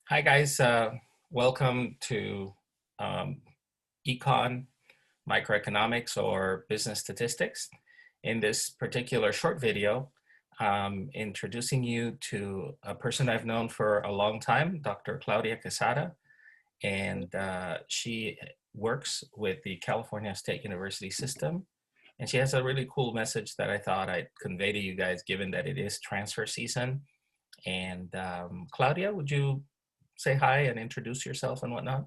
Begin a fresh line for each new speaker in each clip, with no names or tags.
Hi guys, welcome to Econ, Microeconomics, or Business Statistics. In this particular short video, introducing you to a person I've known for a long time, Dr. Claudia Quesada, and she works with the California State University system. And she has a really cool message that I thought I'd convey to you guys, given that it is transfer season. And Claudia, would you say hi and introduce yourself and whatnot?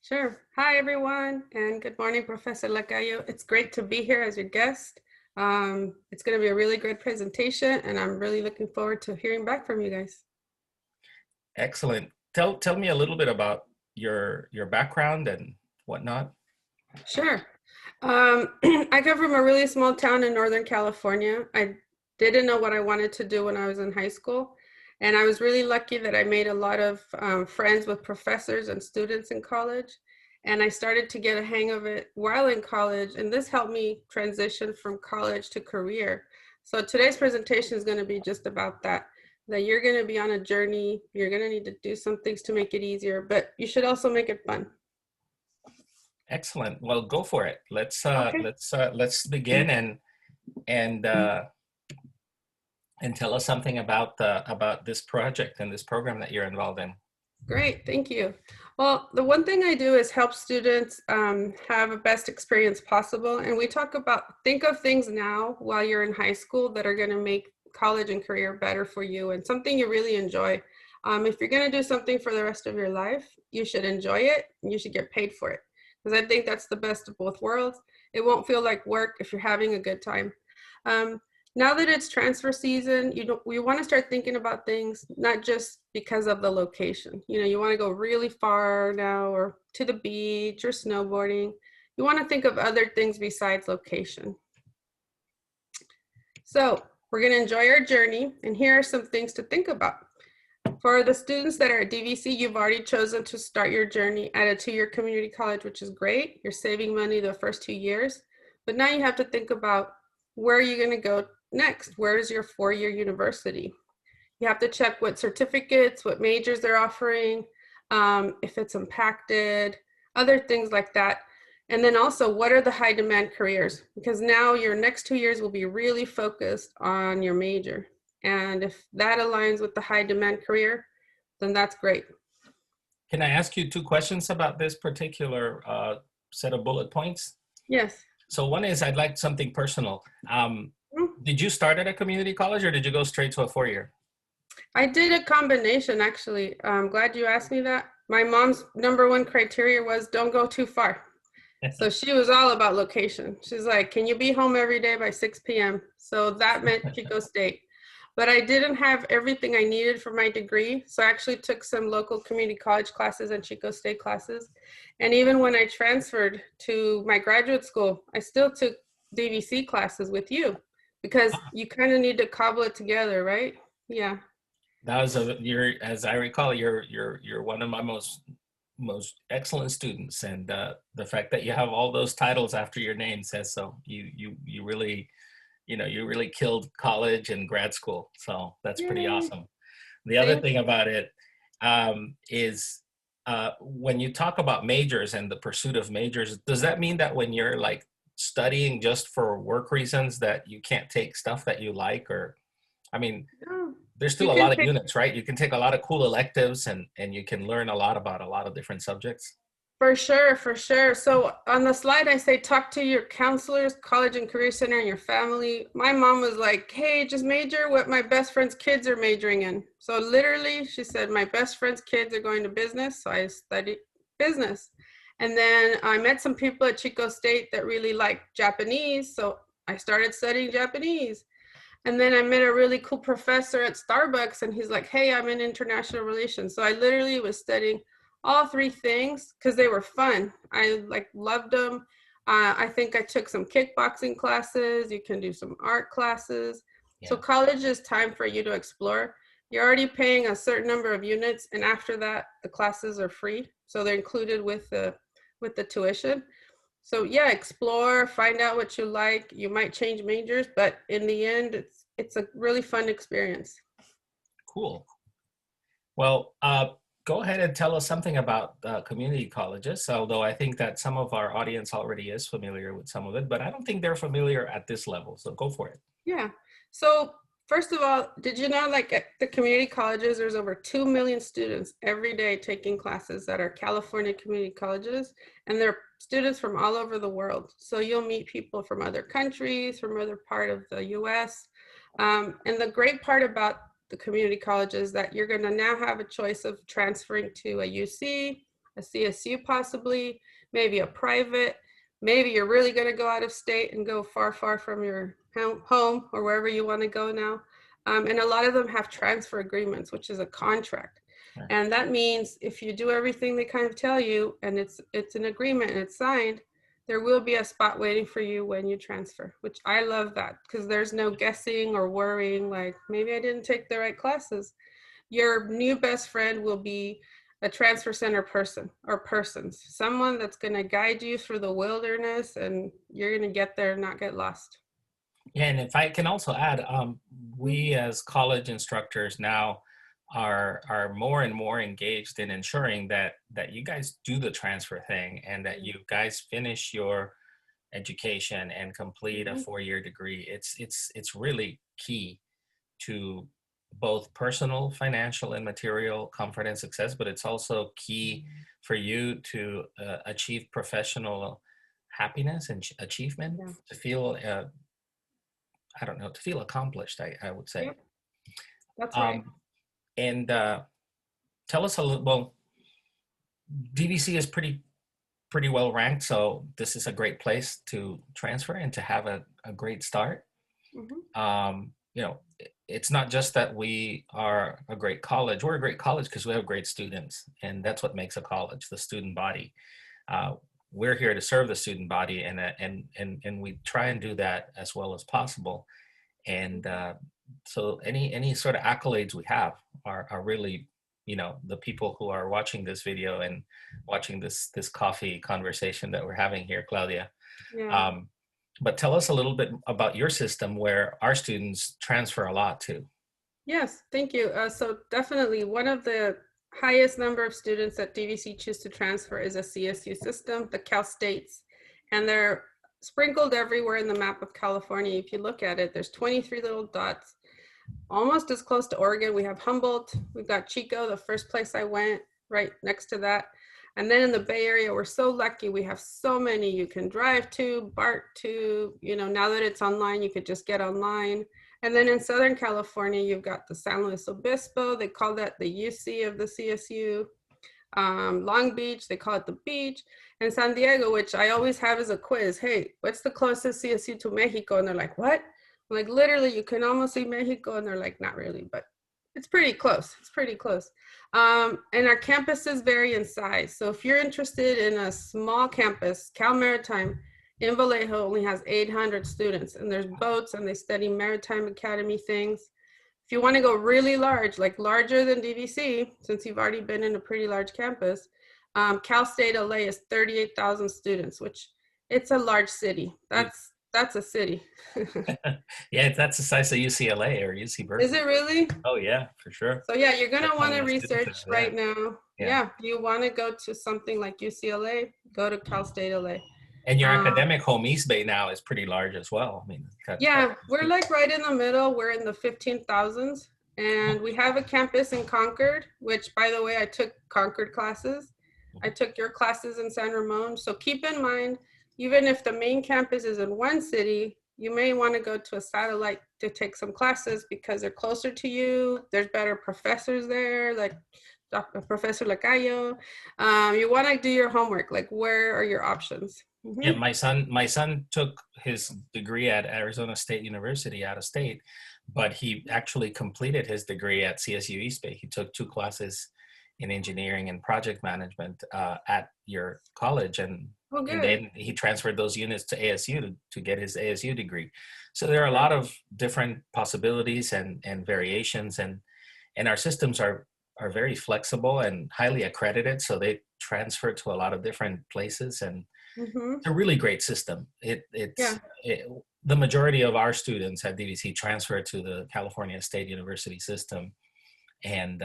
Sure. Hi, everyone, and good morning, Professor Lacayo. It's great to be here as your guest. It's going to be a really great presentation, and I'm really looking forward to hearing back from you guys.
Excellent. Tell me a little bit about your background and whatnot.
Sure. I come from a really small town in Northern California. I didn't know what I wanted to do when I was in high school. And I was really lucky that I made a lot of friends with professors and students in college. And I started to get a hang of it while in college. And this helped me transition from college to career. So today's presentation is going to be just about that you're going to be on a journey. You're going to need to do some things to make it easier, but you should also make it fun.
Excellent. Well, go for it. Let's
Okay.
let's begin and tell us something about this project and this program that you're involved in.
Great, thank you. Well, the one thing I do is help students have a best experience possible. And we talk about, think of things now while you're in high school that are gonna make college and career better for you and something you really enjoy. If you're gonna do something for the rest of your life, you should enjoy it and you should get paid for it. Because I think that's the best of both worlds. It won't feel like work if you're having a good time. Now that it's transfer season, we want to start thinking about things not just because of the location. You want to go really far now or to the beach or snowboarding. You want to think of other things besides location. So we're going to enjoy our journey, and here are some things to think about. For the students that are at DVC, you've already chosen to start your journey at a two-year community college, which is great. You're saving money the first 2 years, but now you have to think about where are you going to go next? Where is your 4-year university? You have to check what certificates, what majors they're offering, if it's impacted, other things like that. And then also, what are the high demand careers? Because now your next 2 years will be really focused on your major. And if that aligns with the high demand career, then that's great.
Can I ask you 2 questions about this particular set of bullet points?
Yes.
So one is, I'd like something personal. Did you start at a community college or did you go straight to a 4-year?
I did a combination, actually. I'm glad you asked me that. My mom's #1 criteria was don't go too far. So she was all about location. She's like, can you be home every day by 6 p.m.? So that meant Chico State. But I didn't have everything I needed for my degree. So I actually took some local community college classes and Chico State classes. And even when I transferred to my graduate school, I still took DVC classes with you because you kind of need to cobble it together, right? Yeah.
That was as I recall, you're one of my most excellent students, and the fact that you have all those titles after your name says so. You really, you really killed college and grad school, so that's pretty
Yay.
awesome. The other thing about it is when you talk about majors and the pursuit of majors, does that mean that when you're like studying just for work reasons that you can't take stuff that you like? Or, I mean,
No.
there's still a lot of units, right? You can take a lot of cool electives and you can learn a lot about a lot of different subjects.
For sure, for sure. So on the slide, I say talk to your counselors, college and career center, and your family. My mom was like, hey, just major what my best friend's kids are majoring in. So literally, she said, my best friend's kids are going to business. So I studied business. And then I met some people at Chico State that really liked Japanese. So I started studying Japanese. And then I met a really cool professor at Starbucks, and he's like, hey, I'm in international relations. So I literally was studying all 3 things because they were fun. I loved them. I think I took some kickboxing classes. You can do some art classes.
Yeah.
So college is time for you to explore. You're already paying a certain number of units, and after that, the classes are free. So they're included with the tuition. So yeah, explore, find out what you like. You might change majors, but in the end, it's a really fun experience.
Cool. Well, go ahead and tell us something about community colleges, although I think that some of our audience already is familiar with some of it, but I don't think they're familiar at this level. So go for it.
Yeah. So first of all, did you know like at the community colleges, there's over 2 million students every day taking classes that are California community colleges, and they're students from all over the world. So you'll meet people from other countries, from other part of the US. And the great part about the community colleges that you're going to now have a choice of transferring to a UC, a CSU possibly, maybe a private. Maybe you're really going to go out of state and go far, far from your home or wherever you want to go now. And a lot of them have transfer agreements, which is a contract.
Right.
And that means if you do everything they kind of tell you and it's an agreement and it's signed, there will be a spot waiting for you when you transfer, which I love that because there's no guessing or worrying like maybe I didn't take the right classes. Your new best friend will be a transfer center person or persons, someone that's going to guide you through the wilderness and you're going to get there and not get lost.
Yeah, and if I can also add, we as college instructors now are more and more engaged in ensuring that you guys do the transfer thing and that you guys finish your education and complete a 4-year degree. It's really key to both personal, financial, and material comfort and success, but it's also key for you to achieve professional happiness and achievement, to feel, I don't know, to feel accomplished, I would say.
Yep. That's right.
And tell us a little, well, DVC is pretty well ranked, so this is a great place to transfer and to have a great start. You know, it's not just that we are a great college. We're a great college because we have great students, and that's what makes a college, the student body. We're here to serve the student body, and we try and do that as well as possible. And so any sort of accolades we have are really, you know, the people who are watching this video and watching this coffee conversation that we're having here, Claudia.
Yeah.
But tell us a little bit about your system where our students transfer a lot too.
Yes, thank you. So definitely one of the highest number of students that DVC choose to transfer is a CSU System, the Cal States, and they're sprinkled everywhere in the map of California. If you look at it, there's 23 little dots, almost as close to Oregon. We have Humboldt, we've got Chico, the first place I went, right next to that. And then in the Bay Area, we're so lucky. We have so many you can drive to, BART to, you know, now that it's online, you could just get online. And then in Southern California, you've got the San Luis Obispo. They call that the UC of the CSU. Long Beach, they call it the beach. And San Diego, which I always have as a quiz. Hey, what's the closest CSU to Mexico? And they're like, what? I'm like, literally, you can almost see Mexico. And they're like, not really, but it's pretty close. It's pretty close. And our campuses vary in size. So if you're interested in a small campus, Cal Maritime in Vallejo only has 800 students, and there's boats and they study maritime academy things. If you want to go really large, like larger than DVC, since you've already been in a pretty large campus, Cal State LA is 38,000 students, which it's a large city. That's a city.
Yeah, that's the size of UCLA or UC Berkeley.
Is it really?
Oh yeah, for sure.
So yeah, you're gonna want to research right now. Yeah, you want to go to something like UCLA, go to Cal State LA.
And your academic home East Bay now is pretty large as well. I mean,
yeah, we're like right in the middle. We're in the 15,000s, and we have a campus in Concord, which, by the way, I took Concord classes. I took your classes in San Ramon. So keep in mind, even if the main campus is in one city, you may want to go to a satellite to take some classes because they're closer to you. There's better professors there, like Professor Lacayo. You want to do your homework, like where are your options?
Yeah, my son took his degree at Arizona State University out of state, but he actually completed his degree at CSU East Bay. He took 2 classes in engineering and project management at your college, and then he transferred those units to ASU to get his ASU degree. So there are a lot of different possibilities and variations, and our systems are very flexible and highly accredited, so they transfer to a lot of different places, and it's a really great system. The majority of our students at DVC transfer to the California State University system, and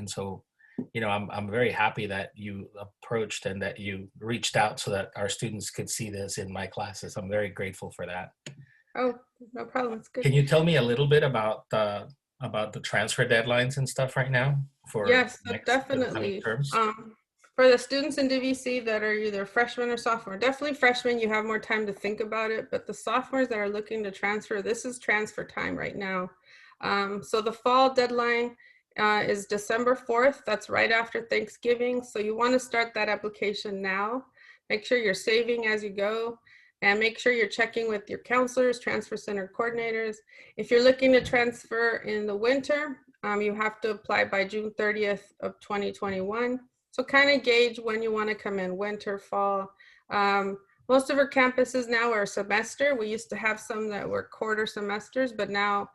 so I'm very happy that you approached and that you reached out so that our students could see this in my classes. I'm very grateful for that.
Oh, no problem. It's good.
Can you tell me a little bit about the transfer deadlines and stuff right now for
Yes, so
the coming
definitely.
terms?
For the students in DVC that are either freshmen or sophomore, definitely freshmen, you have more time to think about it. But the sophomores that are looking to transfer, this is transfer time right now. So the fall deadline is December 4th. That's right after Thanksgiving. So you want to start that application now. Make sure you're saving as you go. And make sure you're checking with your counselors, transfer center coordinators. If you're looking to transfer in the winter, you have to apply by June 30th of 2021. So kind of gauge when you want to come in, winter, fall. Most of our campuses now are a semester. We used to have some that were quarter semesters, but now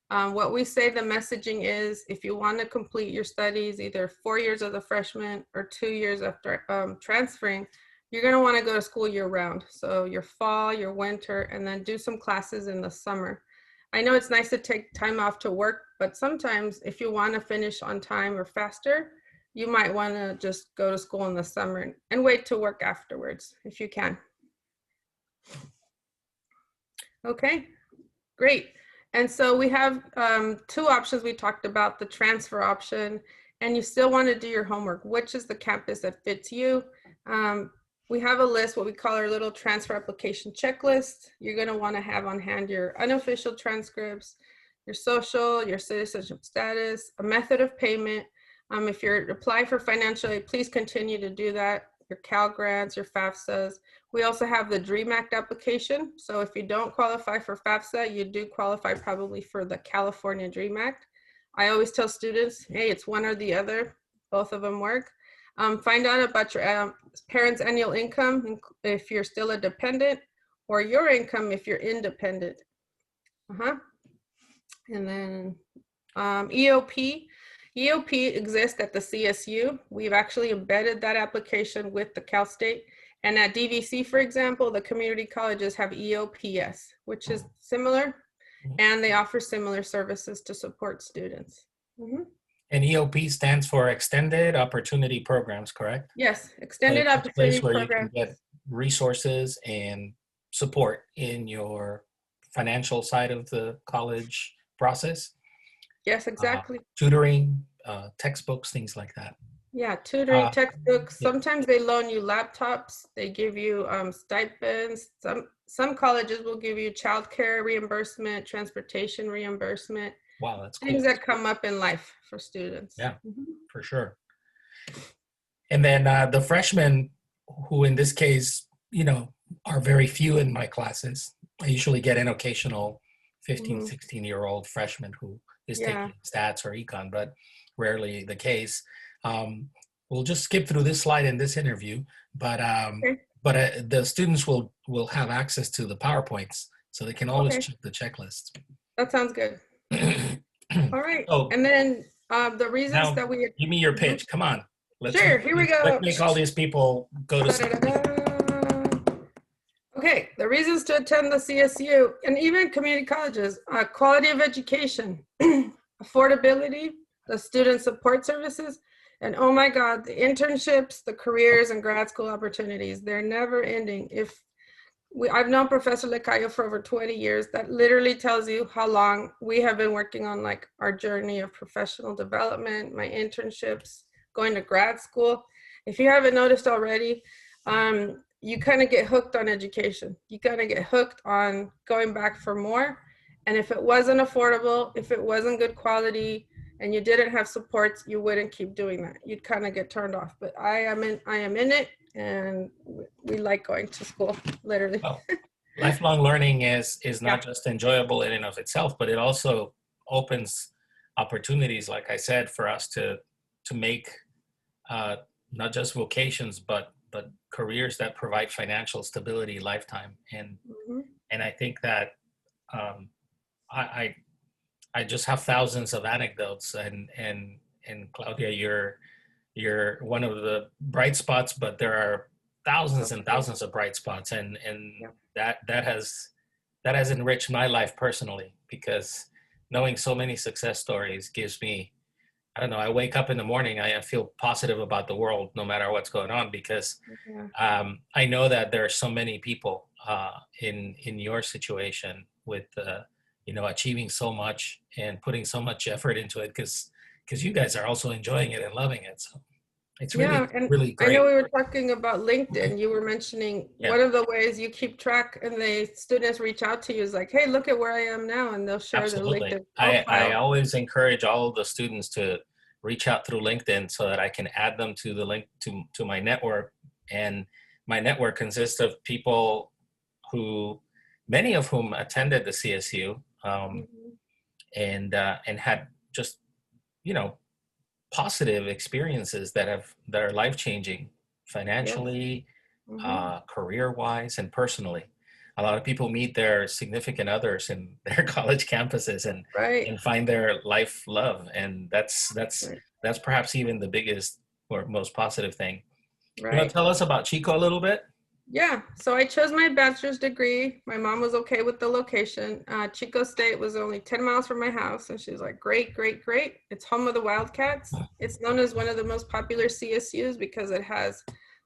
what we say the messaging is, if you want to complete your studies, either 4 years as a freshman or 2 years after transferring, you're going to want to go to school year round. So your fall, your winter, and then do some classes in the summer. I know it's nice to take time off to work, but sometimes if you want to finish on time or faster, you might want to just go to school in the summer and wait to work afterwards if you can. Okay, great. And so we have 2 options we talked about, the transfer option, and you still want to do your homework. Which is the campus that fits you? We have a list, what we call our little transfer application checklist. You're going to want to have on hand your unofficial transcripts, your social, your citizenship status, a method of payment. If you're applying for financial aid, please continue to do that. Your Cal Grants, your FAFSAs. We also have the DREAM Act application. So if you don't qualify for FAFSA, you do qualify probably for the California DREAM Act. I always tell students, hey, it's one or the other. Both of them work. Find out about your parents' annual income if you're still a dependent, or your income if you're independent. And then EOP. EOP exists at the CSU. We've actually embedded that application with the Cal State. And at DVC, for example, the community colleges have EOPS, which is similar, and they offer similar services to support students.
And EOP stands for Extended Opportunity Programs, correct?
Yes, Extended
So
Opportunity
where
Programs.
you can get resources and support in your financial side of the college process.
Yes, exactly.
Tutoring, textbooks, things like that.
Yeah, tutoring, textbooks.
Yeah.
Sometimes they loan you laptops. They give you stipends. Some colleges will give you childcare reimbursement, transportation reimbursement.
Wow, that's
things
cool.
that come up in life for students.
Yeah, for sure. And then the freshmen, who in this case, are very few in my classes. I usually get an occasional 15, 16-year-old freshman who is taking stats or econ, but rarely the case. We'll just skip through this slide in this interview, but the students will have access to the PowerPoints, so they can always check the checklist.
That sounds good. All right. So, and then the reasons that we...
Give me your pitch. Come on.
Here we go.
Let's make all these people go to sleep.
Okay, the reasons to attend the CSU and even community colleges: quality of education, affordability, the student support services, and oh my God, the internships, the careers, and grad school opportunities. They're never ending. I've known Professor Lecayo for over 20 years. That literally tells you how long we have been working on like our journey of professional development, my internships, going to grad school. If you haven't noticed already, you kind of get hooked on education. You kind of get hooked on going back for more. And if it wasn't affordable, if it wasn't good quality, and you didn't have supports, you wouldn't keep doing that. You'd kind of get turned off. But I am in it, and we like going to school, literally.
Well, lifelong learning is not just enjoyable in and of itself, but it also opens opportunities, like I said, for us to make not just vocations, but careers that provide financial stability lifetime. And I think that I just have thousands of anecdotes, and Claudia, you're one of the bright spots, but there are thousands and thousands of bright spots, and that has enriched my life personally, because knowing so many success stories gives me I don't know, I wake up in the morning, I feel positive about the world no matter what's going on, because
Yeah.
I know that there are so many people in your situation with achieving so much and putting so much effort into it, because you guys are also enjoying it and loving it. So it's
Yeah,
really,
and
really
I know
great.
we were talking about LinkedIn. You were mentioning
Yeah,
one of the ways you keep track and the students reach out to you is like, hey, look at where I am now, and they'll share their
absolutely.
LinkedIn
I
profile.
always encourage all of the students to reach out through LinkedIn so that I can add them to the link to my network. And my network consists of people who, many of whom attended the CSU,
Mhm.
and had just you know positive experiences that are life changing,
Yes.
financially,
Hmm.
career wise, and personally. A lot of people meet their significant others in their college campuses
Right.
and find their life love, and
Right.
that's perhaps even the biggest or most positive thing. You want to
Right.
tell us about Chico a little bit?
Yeah. So I chose my bachelor's degree. My mom was okay with the location. Chico State was only 10 miles from my house. And she was like, great, great, great. It's home of the Wildcats. It's known as one of the most popular CSUs because it has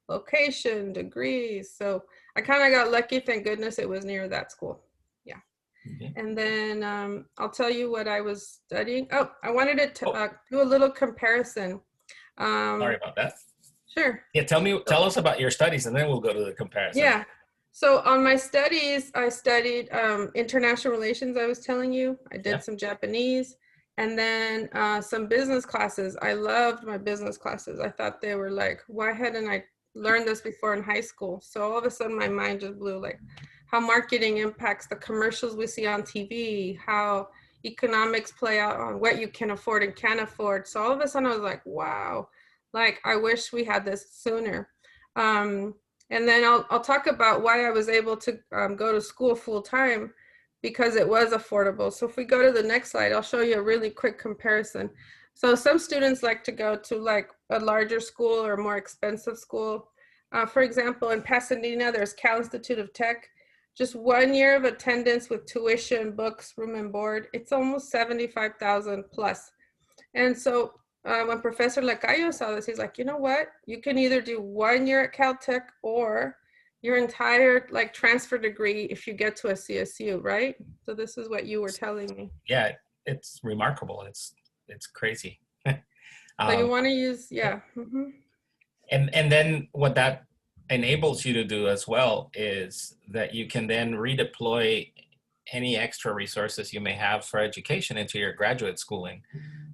location, degrees. So I kind of got lucky. Thank goodness it was near that school. Yeah.
Okay.
And then I'll tell you what I was studying. Oh, I wanted to
Oh,
do a little comparison.
sorry
Um,
about that.
sure.
Yeah, tell us about your studies, and then we'll go to the comparison.
Yeah. So on my studies, I studied international relations, I was telling you. I
Yeah.
did some Japanese and then some business classes. I loved my business classes. I thought they were like, why hadn't I learned this before in high school? So all of a sudden my mind just blew, like how marketing impacts the commercials we see on TV, how economics play out on what you can afford and can't afford. So all of a sudden I was like, wow, like I wish we had this sooner. Um, and then I'll talk about why I was able to go to school full time because it was affordable. So if we go to the next slide, I'll show you a really quick comparison. So some students like to go to like a larger school or a more expensive school. For example, in Pasadena, there's Cal Institute of Tech. Just 1 year of attendance with tuition, books, room and board, it's almost 75,000 plus. And so when Professor Lacayo saw this, he's like, you know what? You can either do 1 year at Caltech or your entire like transfer degree if you get to a CSU, right? So this is what you were telling me.
Yeah, it's remarkable. It's crazy.
So you
um,
want to use, yeah. Mm-hmm.
and then what that enables you to do as well is that you can then redeploy any extra resources you may have for education into your graduate schooling,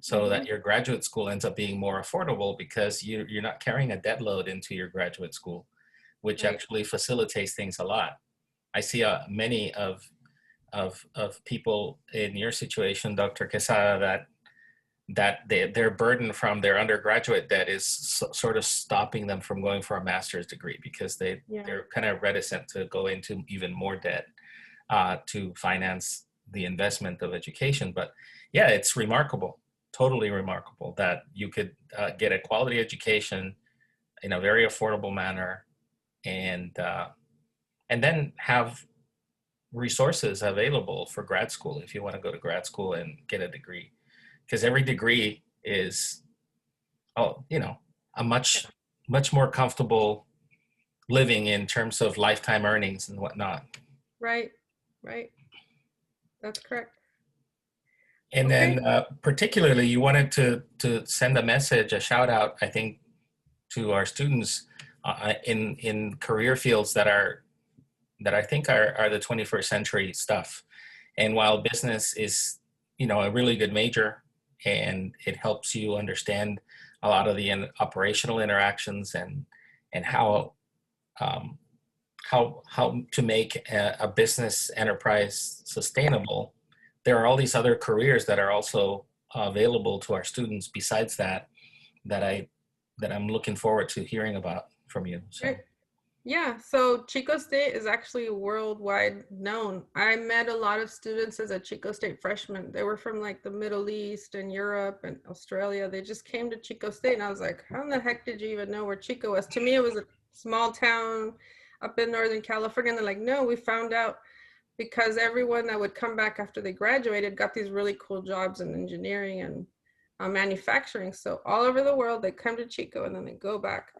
so
Mm-hmm.
that your graduate school ends up being more affordable because you're not carrying a debt load into your graduate school, which
Right.
actually facilitates things a lot. I see many of people in your situation, Dr. Quesada, their burden from their undergraduate debt is sort of stopping them from going for a master's degree because
Yeah.
they're kind of reticent to go into even more debt to finance the investment of education. But yeah, it's remarkable, totally remarkable that you could get a quality education in a very affordable manner, and then have resources available for grad school if you want to go to grad school and get a degree, because every degree is a much more comfortable living in terms of lifetime earnings and whatnot.
Right. Right. That's correct.
And
Okay.
then particularly you wanted to send a message, a shout out, I think, to our students in career fields that I think are the 21st century stuff. And while business is, a really good major, and it helps you understand a lot of the operational interactions and um, how to make a business enterprise sustainable, there are all these other careers that are also available to our students besides that I that I'm looking forward to hearing about from you. So
Right. Yeah, so Chico State is actually worldwide known. I met a lot of students as a Chico State freshman. They were from like the Middle East and Europe and Australia. They just came to Chico State, and I was like, how in the heck did you even know where Chico was? To me, it was a small town up in Northern California. And they're like, no, we found out because everyone that would come back after they graduated got these really cool jobs in engineering and manufacturing. So all over the world, they come to Chico and then they go back.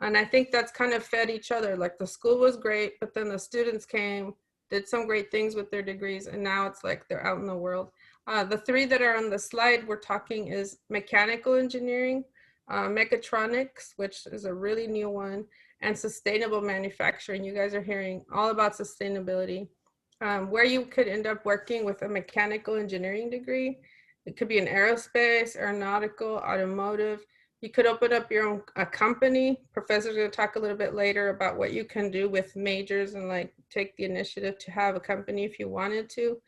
And I think that's kind of fed each other. Like the school was great, but then the students came, did some great things with their degrees, and now it's like they're out in the world. The three that are on the slide we're talking is mechanical engineering, mechatronics, which is a really new one, and sustainable manufacturing. You guys are hearing all about sustainability. Where you could end up working with a mechanical engineering degree. It could be in aerospace, aeronautical, automotive. You could open up your own a company. Professor's going to talk a little bit later about what you can do with majors and like take the initiative to have a company if you wanted to.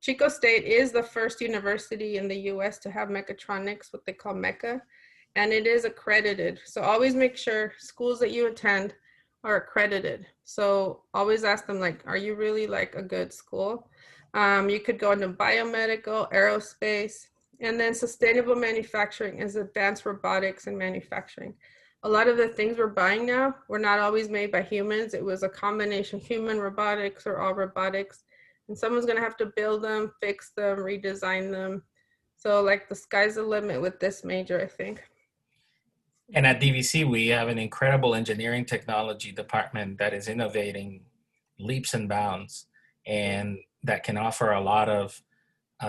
Chico State is the first university in the US to have mechatronics, what they call mecha, and it is accredited. So always make sure schools that you attend are accredited. So always ask them like, are you really like a good school? You could go into biomedical, aerospace, and then sustainable manufacturing is advanced robotics and manufacturing. A lot of the things we're buying now were not always made by humans. It was a combination of human robotics or all robotics. And someone's gonna have to build them, fix them, redesign them. So like the sky's the limit with this major, I think.
And at DVC, we have an incredible engineering technology department that is innovating leaps and bounds, and that can offer a lot of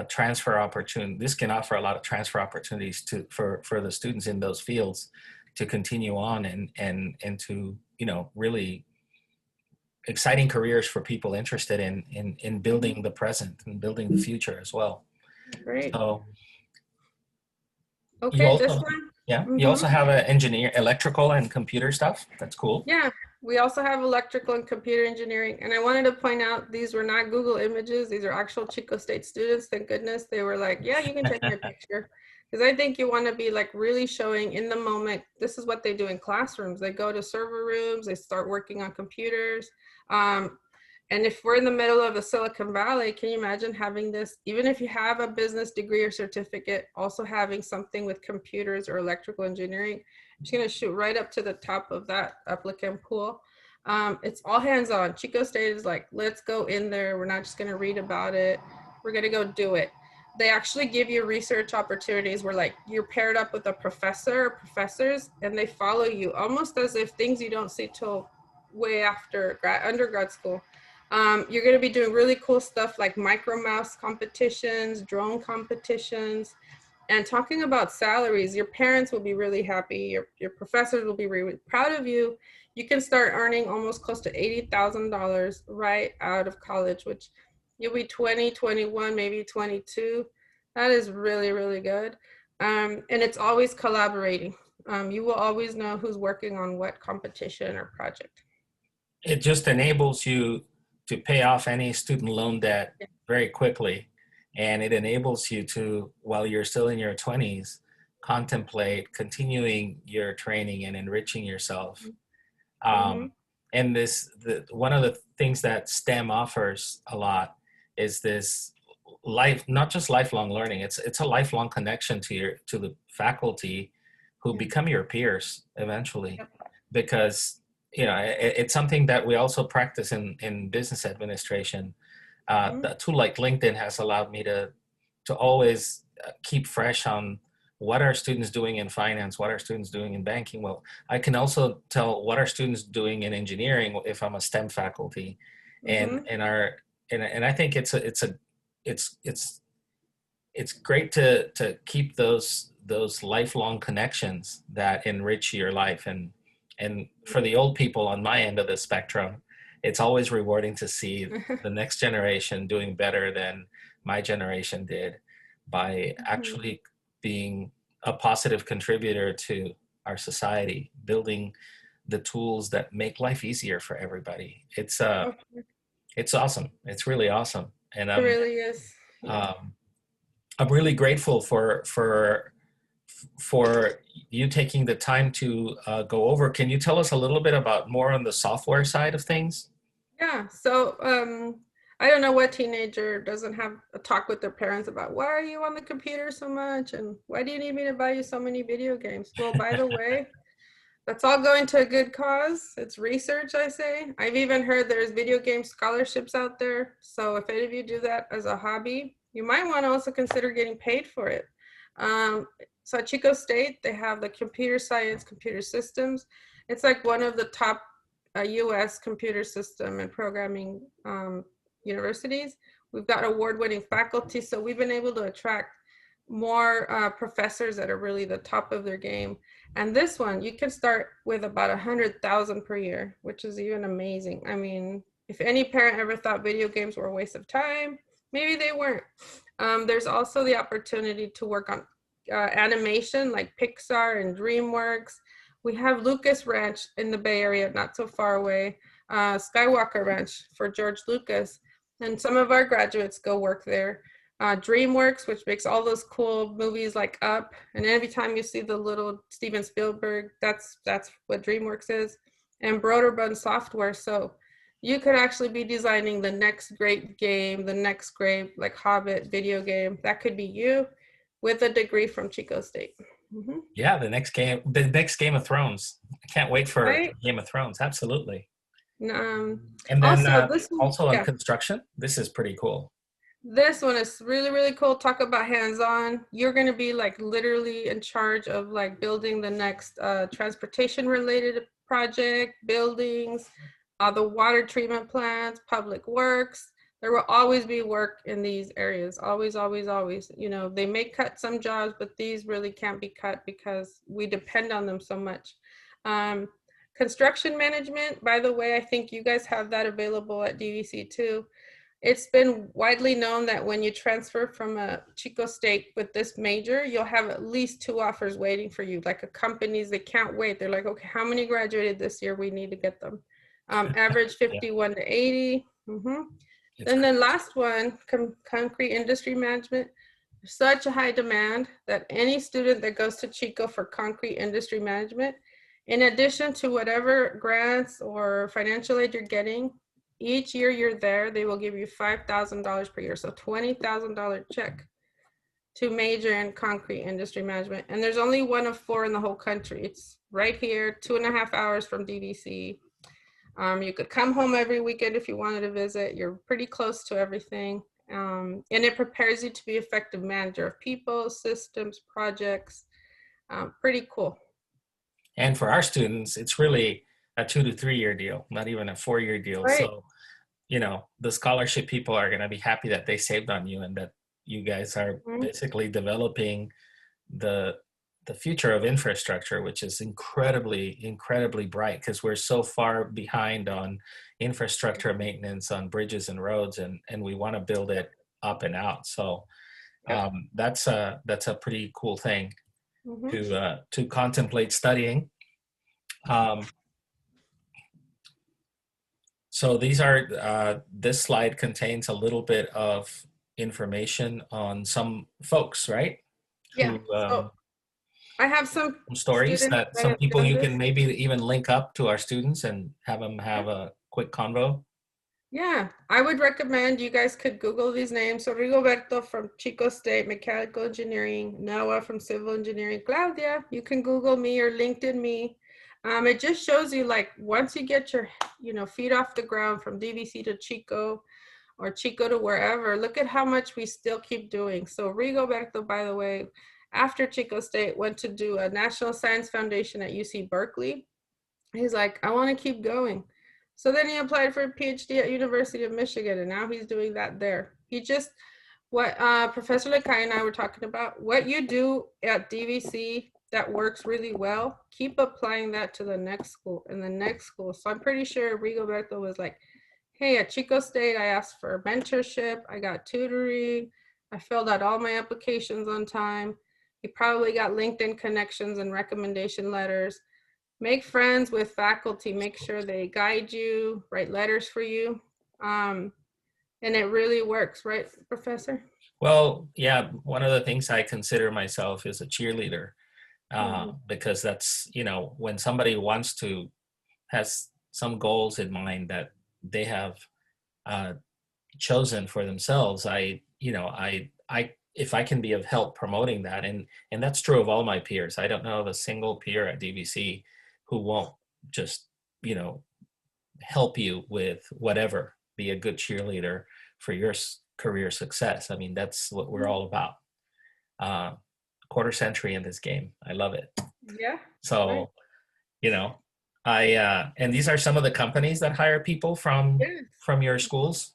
transfer opportunities. This can offer a lot of transfer opportunities for the students in those fields to continue on and to, you know, really exciting careers for people interested in building the present and building the future as well.
Great.
So
okay,
also,
this one.
yeah, you also have an electrical and computer stuff. That's cool.
Yeah, we also have electrical and computer engineering. And I wanted to point out, these were not Google images. These are actual Chico State students. Thank goodness they were like, yeah, you can take my picture. Because I think you want to be like really showing in the moment, this is what they do in classrooms. They go to server rooms, they start working on computers. And if we're in the middle of a Silicon Valley, can you imagine having this, even if you have a business degree or certificate, also having something with computers or electrical engineering? I'm just gonna shoot right up to the top of that applicant pool. It's all hands-on. Chico State is like, let's go in there. We're not just gonna read about it. We're gonna go do it. They actually give you research opportunities where like you're paired up with a professor or professors and they follow you almost as if things you don't see till way after undergrad school. You're going to be doing really cool stuff like micro mouse competitions, drone competitions, and talking about salaries. Your parents will be really happy. Your professors will be really proud of you. You can start earning almost close to $80,000 right out of college, which you'll be 20, 21, maybe 22. That is really, really good. And it's always collaborating. You will always know who's working on what competition or project.
It just enables you to pay off any student loan debt very quickly. And it enables you to, while you're still in your 20s, contemplate continuing your training and enriching yourself. And one of the things that STEM offers a lot is this not just lifelong learning. It's a lifelong connection to the faculty who become your peers eventually, because you know, it's something that we also practice in business administration. A tool like LinkedIn has allowed me to always keep fresh on what are students doing in finance, what are students doing in banking. Well, I can also tell what are students doing in engineering if I'm a STEM faculty, and I think it's great to keep those lifelong connections that enrich your life. And for the old people on my end of the spectrum, it's always rewarding to see the next generation doing better than my generation did by actually being a positive contributor to our society, building the tools that make life easier for everybody. It's awesome. It's really awesome. And
it really is.
I'm really grateful for you taking the time to go over. Can you tell us a little bit about more on the software side of things?
Yeah, so I don't know what teenager doesn't have a talk with their parents about why are you on the computer so much and why do you need me to buy you so many video games? Well, by the way, that's all going to a good cause. It's research, I say. I've even heard there's video game scholarships out there. So if any of you do that as a hobby, you might want to also consider getting paid for it. So at Chico State, they have the computer science, computer systems. It's like one of the top US computer system and programming universities. We've got award-winning faculty, so we've been able to attract more professors that are really the top of their game. And this one, you can start with about 100,000 per year, which is even amazing. I mean, if any parent ever thought video games were a waste of time, maybe they weren't. There's also the opportunity to work on animation like Pixar and DreamWorks. We have Lucas Ranch in the Bay Area, not so far away, Skywalker Ranch for George Lucas. And some of our graduates go work there. DreamWorks, which makes all those cool movies like Up. And every time you see the little Steven Spielberg, that's what DreamWorks is. And Broderbund Software. So you could actually be designing the next great game, the next great like Hobbit video game. That could be you with a degree from Chico State. Mm-hmm.
Yeah, the next Game of Thrones. I can't wait for
Right?
Game of Thrones. Absolutely.
And
And then
also
on construction, this is pretty cool.
This one is really, really cool. Talk about hands-on. You're going to be like literally in charge of like building the next transportation related project, buildings, the water treatment plants, public works. There will always be work in these areas. Always, always, always. You know, they may cut some jobs, but these really can't be cut because we depend on them so much. Construction management, by the way, I think you guys have that available at DVC too. It's been widely known that when you transfer from a Chico State with this major, you'll have at least 2 offers waiting for you. Like companies, they can't wait. They're like, okay, how many graduated this year? We need to get them. Average 51 to 80. Mm-hmm. And then last one, concrete industry management. Such a high demand that any student that goes to Chico for concrete industry management, in addition to whatever grants or financial aid you're getting, each year you're there, they will give you $5,000 per year. So $20,000 check to major in concrete industry management. And there's only one of 4 in the whole country. It's right here, 2.5 hours from DVC. You could come home every weekend if you wanted to visit. You're pretty close to everything. And it prepares you to be effective manager of people, systems, projects. Pretty cool.
And for our students, it's really a 2 to 3 year deal, not even a 4-year deal.
Right.
So, you know, the scholarship people are going to be happy that they saved on you and that you guys are basically developing the future of infrastructure, which is incredibly bright because we're so far behind on infrastructure maintenance on bridges and roads, and we want to build it up and out. So that's a pretty cool thing to contemplate studying. So these are, this slide contains a little bit of information on some folks, right?
Yeah. So I have some
stories that some people you can maybe even link up to our students and have them have a quick convo.
Yeah, I would recommend you guys could Google these names. So Rigoberto from Chico State, Mechanical Engineering, Noah from Civil Engineering, Claudia, you can Google me or LinkedIn me. It just shows you like once you get your feet off the ground from DVC to Chico or Chico to wherever, look at how much we still keep doing. So Rigoberto, by the way, after Chico State went to do a National Science Foundation at UC Berkeley. He's like, I want to keep going. So then he applied for a PhD at University of Michigan, and now he's doing that there. What Professor Lekai and I were talking about, what you do at DVC that works really well, keep applying that to the next school and the next school. So I'm pretty sure Rigoberto was like, hey, at Chico State, I asked for mentorship, I got tutoring, I filled out all my applications on time. He probably got LinkedIn connections and recommendation letters. Make friends with faculty, make sure they guide you, write letters for you. And it really works, right, Professor?
Well, yeah, one of the things I consider myself is a cheerleader because that's, when somebody has some goals in mind that they have chosen for themselves, if I can be of help promoting that, and that's true of all my peers. I don't know of a single peer at DVC who won't just, help you with whatever, be a good cheerleader for your career success. I mean, that's what we're all about. quarter century in this game. I love it.
Yeah. Right.
So, you know, and these are some of the companies that hire people
Yes.
from your schools.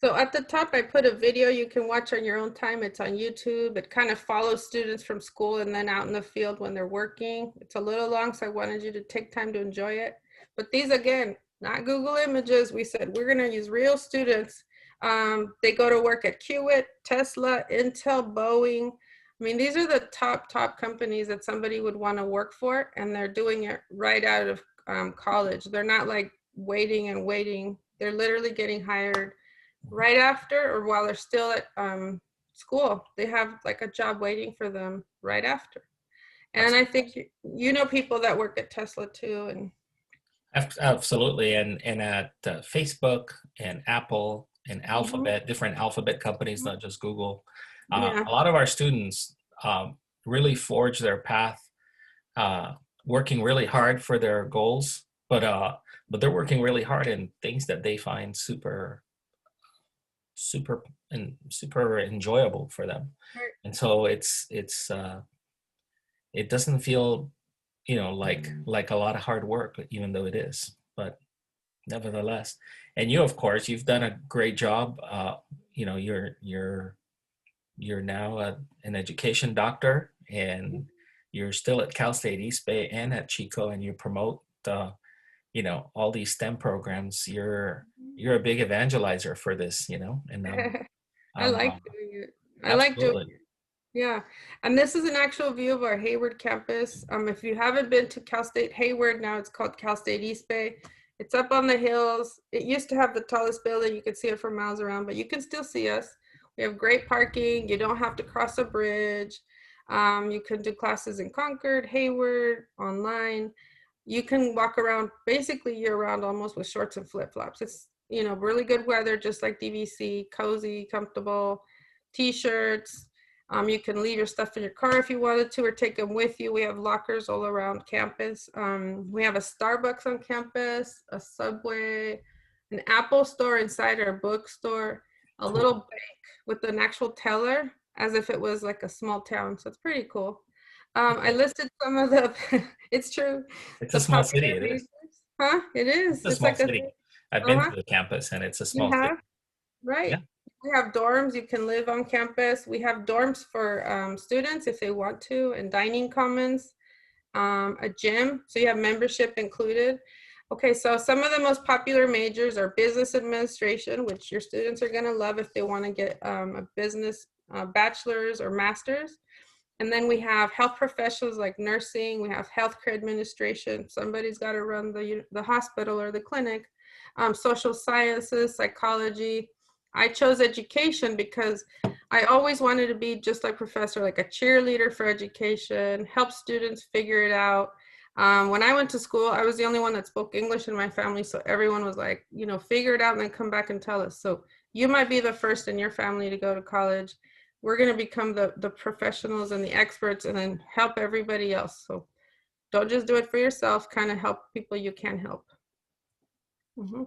So at the top, I put a video you can watch on your own time. It's on YouTube. It kind of follows students from school and then out in the field when they're working. It's a little long, so I wanted you to take time to enjoy it. But these, again, not Google Images. We said we're going to use real students. They go to work at Kiewit, Tesla, Intel, Boeing. I mean, these are the top companies that somebody would want to work for, and they're doing it right out of college. They're not like waiting and waiting. They're literally getting hired right after or while they're still at school. They have like a job waiting for them right after. And I think you know people that work at Tesla too. And
absolutely, and at Facebook and Apple and Alphabet,
mm-hmm.
different alphabet companies, not just Google.
Yeah.
A lot of our students really forge their path, working really hard for their goals, but they're working really hard in things that they find super enjoyable for them.
Right.
And so it doesn't feel, like a lot of hard work, even though it is, but nevertheless. And you, of course, you've done a great job. You're now an education doctor, and you're still at Cal State East Bay and at Chico, and you promote all these STEM programs. You're a big evangelizer for this, and
I like doing it. I like doing
absolutely.
it. Yeah. And this is an actual view of our Hayward campus. If you haven't been to Cal State Hayward, now it's called Cal State East Bay. It's up on the hills. It used to have the tallest building. You could see it for miles around, but you can still see us. We have great parking. You don't have to cross a bridge. You can do classes in Concord, Hayward, online. You can walk around basically year round almost with shorts and flip-flops. It's, really good weather, just like DVC, cozy, comfortable, t-shirts. You can leave your stuff in your car if you wanted to, or take them with you. We have lockers all around campus. We have a Starbucks on campus, a Subway, an Apple store inside our bookstore, a little bank with an actual teller as if it was like a small town. So it's pretty cool. I listed some of the, it's true.
It's a
The
small
popular
city. It is.
majors. Huh? It is.
It's a
It's
small
like a,
city. I've been
uh-huh.
to the campus, and it's a
You
small city.
have? Right.
Yeah.
We have dorms. You can live on campus. We have dorms for students if they want to, and dining commons, a gym. So you have membership included. Okay, so some of the most popular majors are business administration, which your students are going to love if they want to get a business bachelor's or master's. And then we have health professionals like nursing. We have healthcare administration. Somebody's got to run the hospital or the clinic. Social sciences, psychology. I chose education because I always wanted to be just like professor, like a cheerleader for education, help students figure it out. When I went to school, I was the only one that spoke English in my family. So everyone was like, figure it out and then come back and tell us. So you might be the first in your family to go to college. We're going to become the professionals and the experts and then help everybody else. So don't just do it for yourself, kind of help people you can help. Mm-hmm.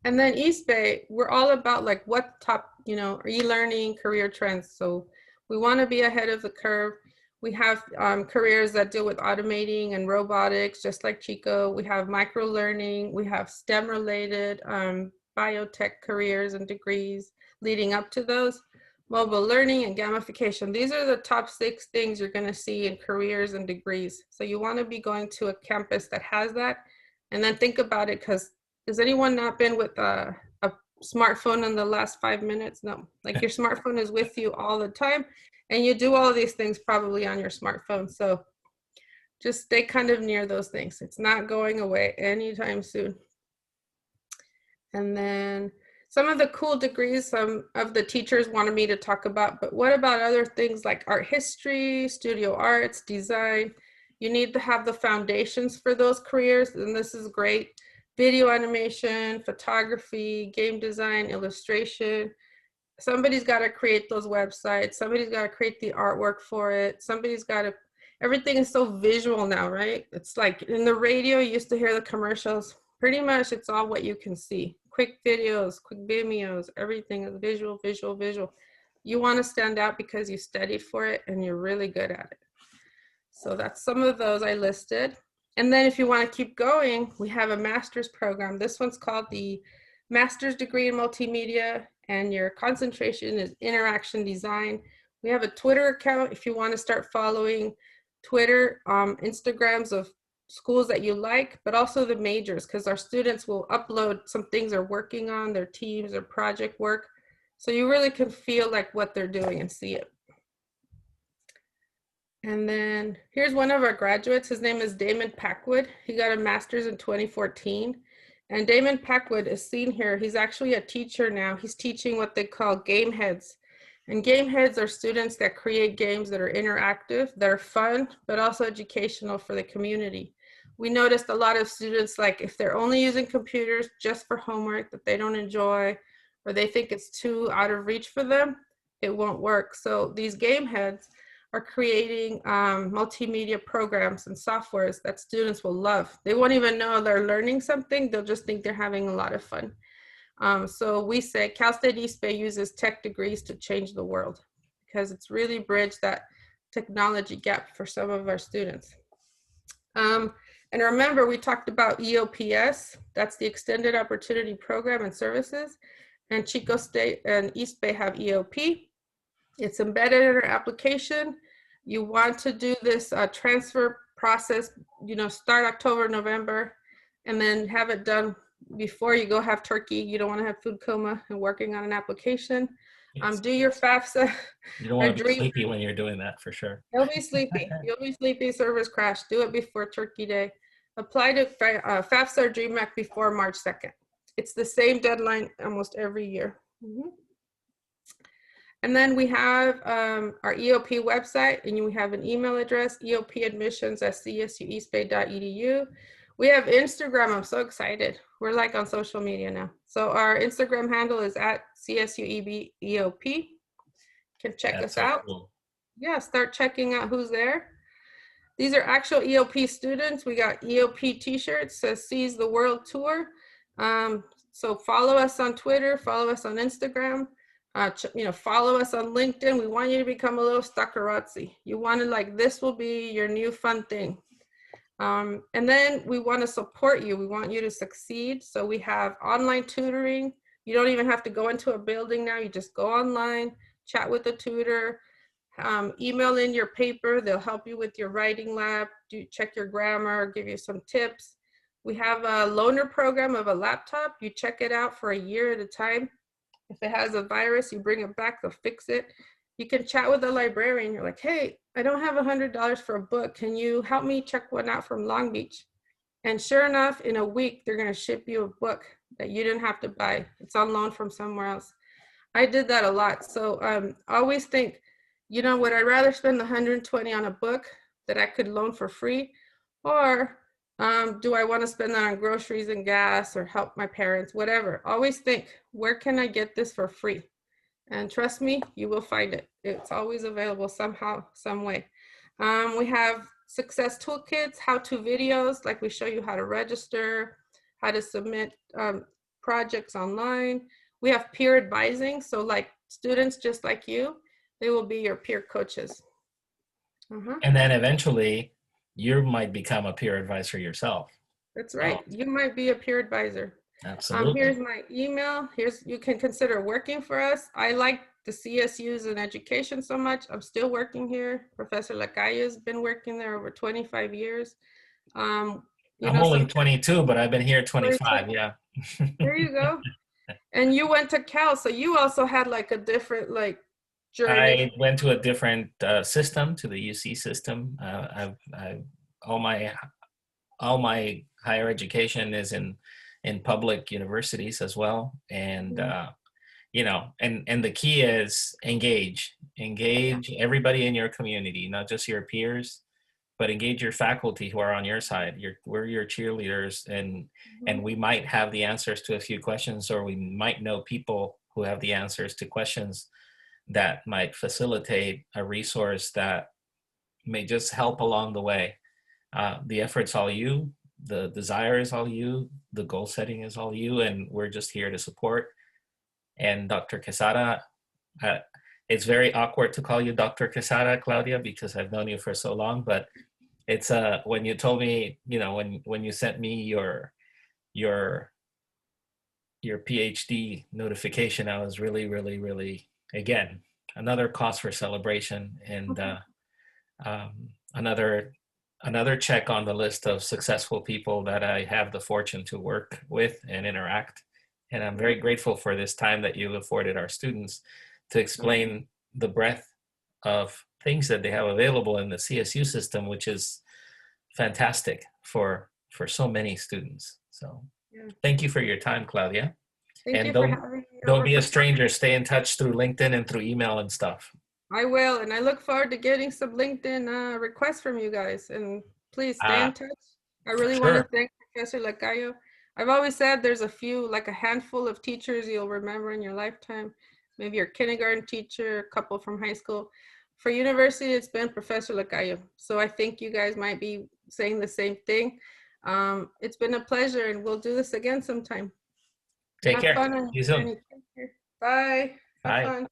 And then East Bay, we're all about like what top, e-learning career trends. So we want to be ahead of the curve. We have careers that deal with automating and robotics, just like Chico. We have micro learning. We have STEM related biotech careers and degrees leading up to those. Mobile learning and gamification. These are the top 6 things you're going to see in careers and degrees. So you want to be going to a campus that has that. And then think about it, because has anyone not been with a smartphone in the last 5 minutes? No, like your smartphone is with you all the time, and you do all these things probably on your smartphone. So just stay kind of near those things. It's not going away anytime soon. And then some of the cool degrees some of the teachers wanted me to talk about, but what about other things like art history, studio arts, design? You need to have the foundations for those careers, and this is great. Video animation, photography, game design, illustration. Somebody's got to create those websites. Somebody's got to create the artwork for it. Somebody's got to, everything is so visual now, right? It's like in the radio, you used to hear the commercials. Pretty much it's all what you can see. Quick videos, quick Vimeos, everything is visual, visual, visual. You want to stand out because you studied for it and you're really good at it. So that's some of those I listed. And then if you want to keep going, we have a master's program. This one's called the Master's Degree in Multimedia, and your concentration is interaction design. We have a Twitter account if you want to start following Twitter, Instagrams of schools that you like, but also the majors, because our students will upload some things they're working on, their teams, their project work. So you really can feel like what they're doing and see it. And then here's one of our graduates. His name is Damon Packwood. He got a master's in 2014. And Damon Packwood is seen here. He's actually a teacher now. He's teaching what they call game heads. And game heads are students that create games that are interactive, that are fun, but also educational for the community. We noticed a lot of students, like if they're only using computers just for homework that they don't enjoy, or they think it's too out of reach for them, it won't work. So these game heads are creating multimedia programs and softwares that students will love. They won't even know they're learning something. They'll just think they're having a lot of fun. So we say Cal State East Bay uses tech degrees to change the world, because it's really bridged that technology gap for some of our students. And remember, we talked about EOPS. That's the Extended Opportunity Program and Services. And Chico State and East Bay have EOP. It's embedded in our application. You want to do this transfer process, start October, November, and then have it done before you go have turkey. You don't want to have food coma and working on an application.
Yes.
Do your FAFSA.
You don't want to be sleepy when you're doing that, for sure.
You'll be sleepy. You'll be sleepy, servers crash. Do it before Turkey Day. Apply to FAFSA or DREAMAC before March 2nd. It's the same deadline almost every year. And then we have our EOP website, and we have an email address, eopadmissions@csueastbay.edu. We have Instagram. I'm so excited. We're like on social media now. So our Instagram handle is @CSUEB EOP. You can check us out. Cool. Yeah, start checking out who's there. These are actual EOP students. We got EOP T-shirts that Seize the World Tour. So follow us on Twitter, follow us on Instagram, follow us on LinkedIn. We want you to become a little stalkerazzi. You want to this will be your new fun thing. And then we want to support you. We want you to succeed. So we have online tutoring. You don't even have to go into a building now. You just go online, chat with a tutor, email in your paper. They'll help you with your writing lab, check your grammar, give you some tips. We have a loaner program of a laptop. You check it out for a year at a time. If it has a virus, you bring it back, they'll fix it. You can chat with the librarian. You're like, hey, I don't have $100 for a book. Can you help me check one out from Long Beach? And sure enough, in a week, they're gonna ship you a book that you didn't have to buy. It's on loan from somewhere else. I did that a lot. So always think, would I rather spend $120 on a book that I could loan for free? Or do I want to spend that on groceries and gas or help my parents, whatever? Always think, where can I get this for free? And trust me, you will find it. It's always available somehow, some way. We have success toolkits, how-to videos, like we show you how to register, how to submit projects online. We have peer advising. So like students just like you, they will be your peer coaches.
And then eventually, you might become a peer advisor yourself.
That's right. Oh. You might be a peer advisor.
Absolutely.
Here's my email. You can consider working for us. I like the CSUs in education so much. I'm still working here. Professor Lacayo has been working there over 25 years.
I'm only 22, but I've been here 25. Yeah.
There you go. And you went to Cal, so you also had a different journey.
I went to a different system, to the UC system. All my higher education is in public universities as well, and and the key is engage everybody in your community, not just your peers, but engage your faculty who are on your side. We're your cheerleaders, and we might have the answers to a few questions, or we might know people who have the answers to questions that might facilitate a resource that may just help along the way. The effort's all you, the desire is all you, the goal setting is all you, and we're just here to support. And Dr. Quesada, it's very awkward to call you Dr. Quesada, Claudia, because I've known you for so long. But it's when you told me, you know, when you sent me your your PhD notification, I was really, really, really, again, another cause for celebration, and another check on the list of successful people that I have the fortune to work with and interact. And I'm very grateful for this time that you afforded our students to explain the breadth of things that they have available in the CSU system, which is fantastic for so many students. So thank you for your time, Claudia.
Thank
And
you for having me
don't
over
be
for
a stranger. Stay in touch through LinkedIn and through email and stuff.
I will, and I look forward to getting some LinkedIn requests from you guys. And please stay in touch. I really want to
Sure.
thank Professor Lacayo. I've always said there's a few, like a handful of teachers you'll remember in your lifetime. Maybe your kindergarten teacher, a couple from high school. For university, it's been Professor Lacayo. So I think you guys might be saying the same thing. It's been a pleasure, and we'll do this again sometime.
Take
Have
care.
fun on
See you
your
soon.
journey. Take care. Bye. Have
Bye.
fun.